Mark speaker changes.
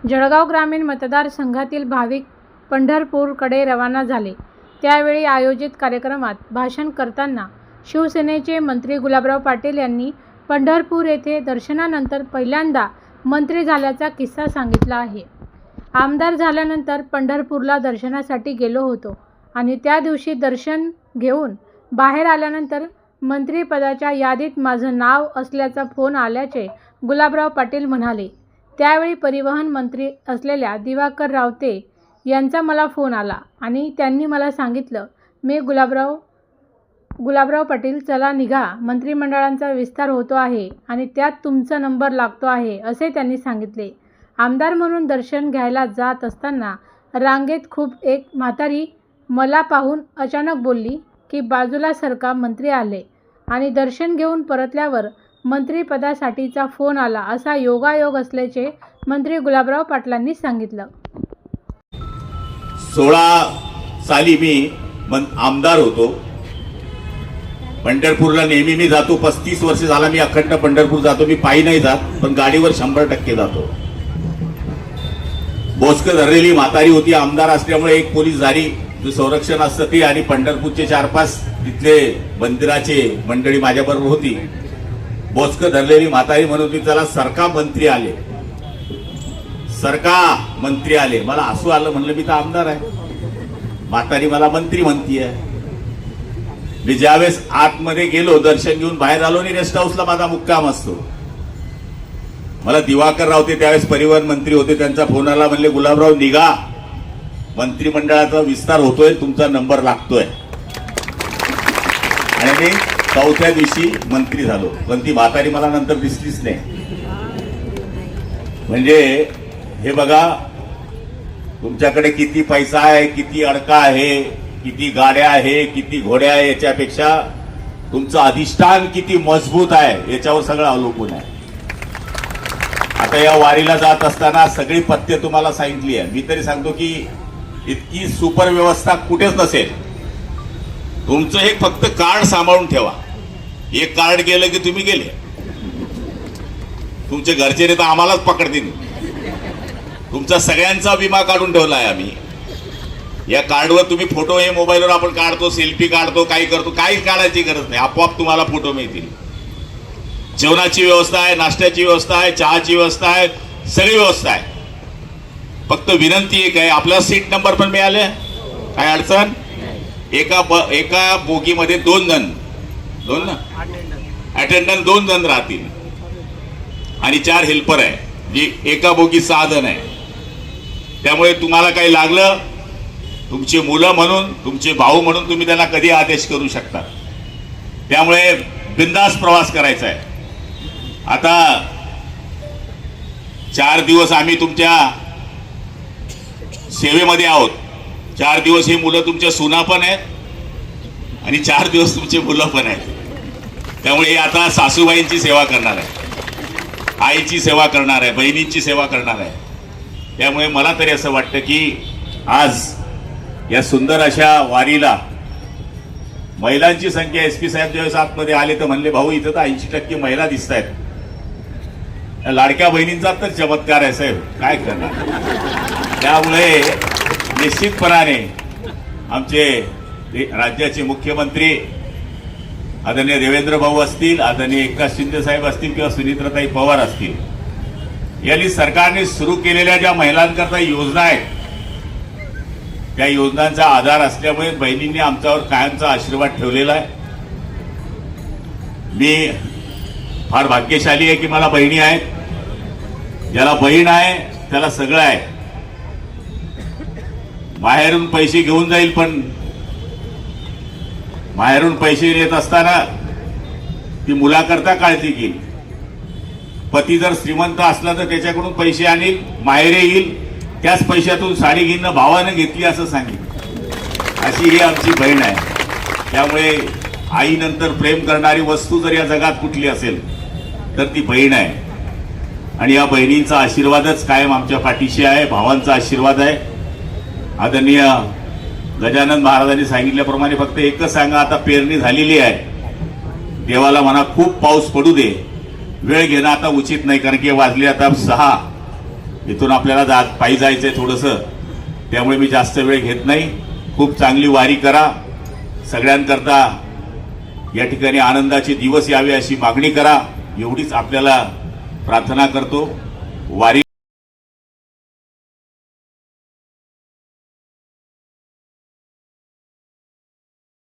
Speaker 1: जळगाव ग्रामीण मतदारसंघातील भाविक पंढरपूरकडे रवाना झाले. त्यावेळी आयोजित कार्यक्रमात भाषण करताना शिवसेनेचे मंत्री गुलाबराव पाटील यांनी पंढरपूर येथे दर्शनानंतर पहिल्यांदा मंत्री झाल्याचा किस्सा सांगितला आहे. आमदार झाल्यानंतर पंढरपूरला दर्शनासाठी गेलो होतो आणि त्या दिवशी दर्शन घेऊन बाहेर आल्यानंतर मंत्रिपदाच्या यादीत माझं नाव असल्याचा फोन आल्याचे गुलाबराव पाटील म्हणाले. त्यावेळी परिवहन मंत्री असलेल्या दिवाकर रावते यांचा मला फोन आला आणि त्यांनी मला सांगितलं, मी गुलाबराव पाटील, चला निघा, मंत्रिमंडळाचा विस्तार होतो आहे आणि त्यात तुमचा नंबर लागतो आहे, असे त्यांनी सांगितले. आमदार म्हणून दर्शन घ्यायला जात असताना रांगेत खूप एक म्हातारी मला पाहून अचानक बोलली की बाजूला सरका, मंत्री आले. आणि दर्शन घेऊन परतल्यावर मंत्रिपदासाठीचा फोन आला, असा योगायोग असल्याचे मंत्री गुलाबराव पाटलांनी सांगितलं.
Speaker 2: 16 साली मी आमदार होतो. पंढरपूरला नेहमी मी जातो. 35 वर्ष झाला मी अखंड पंढरपूर जातो. मी पायी नाही जात, पण गाडीवर 100% जातो. बोचक धरलेली म्हातारी होती. आमदार असल्यामुळे एक पोलीस झाली, जो संरक्षण असतं ते, आणि पंढरपूरचे 4-5 तिथले मंदिराचे मंडळी माझ्याबरोबर होती. बोचक धरलेली म्हातारी म्हणत होती, चला सरका, मंत्री आले, सरका, मंत्री आले. मला हसू आलं. म्हणलं मी तर आमदार आहे, म्हातारी मला मंत्री म्हणतीये. मी ज्यावेळेस आतमध्ये गेलो, दर्शन घेऊन बाहेर आलो आणि रेस्ट हाऊसला माझा मुक्काम असतो. मला दिवाकर रावते त्यावेळेस परिवहन मंत्री होते, त्यांचा फोन आला. म्हणले, गुलाबराव निघा, मंत्रिमंडळाचा विस्तार होतोय, तुमचा नंबर लागतोय. आणि मी 4थ्या दिवशी मंत्री झालो. पण ती म्हातारी मला नंतर दिसलीच नाही. म्हणजे हे बघा, तुमच्याकडे किती पैसा आहे, किती अडका आहे, किती गाड्या आहे, किती घोड्या आहे, याच्यापेक्षा तुमचं अधिष्ठान किती मजबूत आहे याच्यावर सगळं अवलंबून आहे. आता या वारीला जात असताना सगळी पथ्य तुम्हाला सांगितली आहे. मी तरी सांगतो की इतकी सुपर व्यवस्था कुठेच नसेल. तुमचं एक फक्त कार्ड सांभाळून ठेवा. एक कार्ड गेलं की तुम्ही गेले. तुमचे घरचे तर आम्हालाच पकडतील. तुमचा सगळ्यांचा विमा काढून ठेवला आहे आम्ही. या कार्डवर तुम्ही फोटो, हे मोबाईलवर आपण काढतो, सेल्फी काढतो, काही करतो, काही काढायची गरज नाही. आपोआप तुम्हाला फोटो मिळतील. जेवणाची व्यवस्था आहे, नाश्त्याची व्यवस्था आहे, चहाची व्यवस्था आहे, सगळी व्यवस्था आहे. फक्त विनंती एक आहे, आपला सीट नंबर पण मिळाले, काय अडचण. एका बोगीमध्ये 2 जण, अटेंडंट 2 जण राहतील आणि 4 हेल्पर आहे, जी एका बोगी 6 जण आहे. त्यामुळे तुम्हाला काही लागलं, तुमची मुलं म्हणून, तुमचे भाऊ म्हणून तुम्ही त्यांना कधी आदेश करू शकता. त्यामुळे बिनधास्त प्रवास करायचा आहे. आता 4 दिवस आम्ही तुमच्या सेवेमध्ये आहोत. 4 दिवस ही मुलं तुमच्या सुना पण आहेत आणि 4 दिवस तुमचे मुलं पण आहेत. त्यामुळे आता सासूबाईंची सेवा करणार आहे, आईची सेवा करणार आहे, बहिणींची सेवा करणार आहे. त्यामुळे मला तरी असं वाटतं की आज या सुंदर अशा वारीला महिलांची संख्या, SP साहेब ज्यावेळेस आतमध्ये आले तर म्हणले, भाऊ इथं तर 80% महिला दिसत आहेत. लाडक्या बहिणींचा तर चमत्कार आहे साहेब, काय करणार. त्यामुळे निश्चितपणाने आमचे राज्याचे मुख्यमंत्री आदरणीय देवेंद्र भाऊ असतील, आदरणीय एकनाथ शिंदे साहेब असतील किंवा सुनीत्राताई पवार असतील, यांनी सरकारने सुरू केलेल्या ज्या महिलांकरता योजना आहेत, त्या योजनांचा आधार असल्यामुळे बहिणींनी आमच्यावर कायमचा आशीर्वाद ठेवलेला आहे. मी फार भाग्यशाली आहे की मला बहिणी आहेत. ज्याला बहीण आहे त्याला सगळं आहे. बाहेरून पैसे घेऊन जाईल, पण बाहेरून पैसे येत असताना ती मुलाकरता काळजी घेईल. पती जर श्रीमंत असला तर त्याच्याकडून पैसे आणील, माहेरे येईल, त्याच पैशातून साडी घेणं भावानं घेतली असं सांगितलं. अशी ही आमची बहीण आहे. त्यामुळे आईनंतर प्रेम करणारी वस्तू जर या जगात कुठली असेल तर ती बहीण आहे. आणि या बहिणींचा आशीर्वादच कायम आमच्या पाठीशी आहे. भावांचा आशीर्वाद आहे. आदरणीय गजानन महाराजांनी सांगितल्याप्रमाणे फक्त एकच सांगा, आता पेरणी झालेली आहे, देवाला म्हणा खूप पाऊस पडू दे, वेळ घेणं आता उचित नाही, कारण की वाजले आता 6. इथून आपल्याला पायी जायचं आहे थोडंसं, त्यामुळे मी जास्त वेळ घेत नाही. खूप चांगली वारी करा. सगळ्यांकरता या ठिकाणी आनंदाचे दिवस यावे अशी मागणी करा, एवढीच आपल्याला प्रार्थना करतो. वारी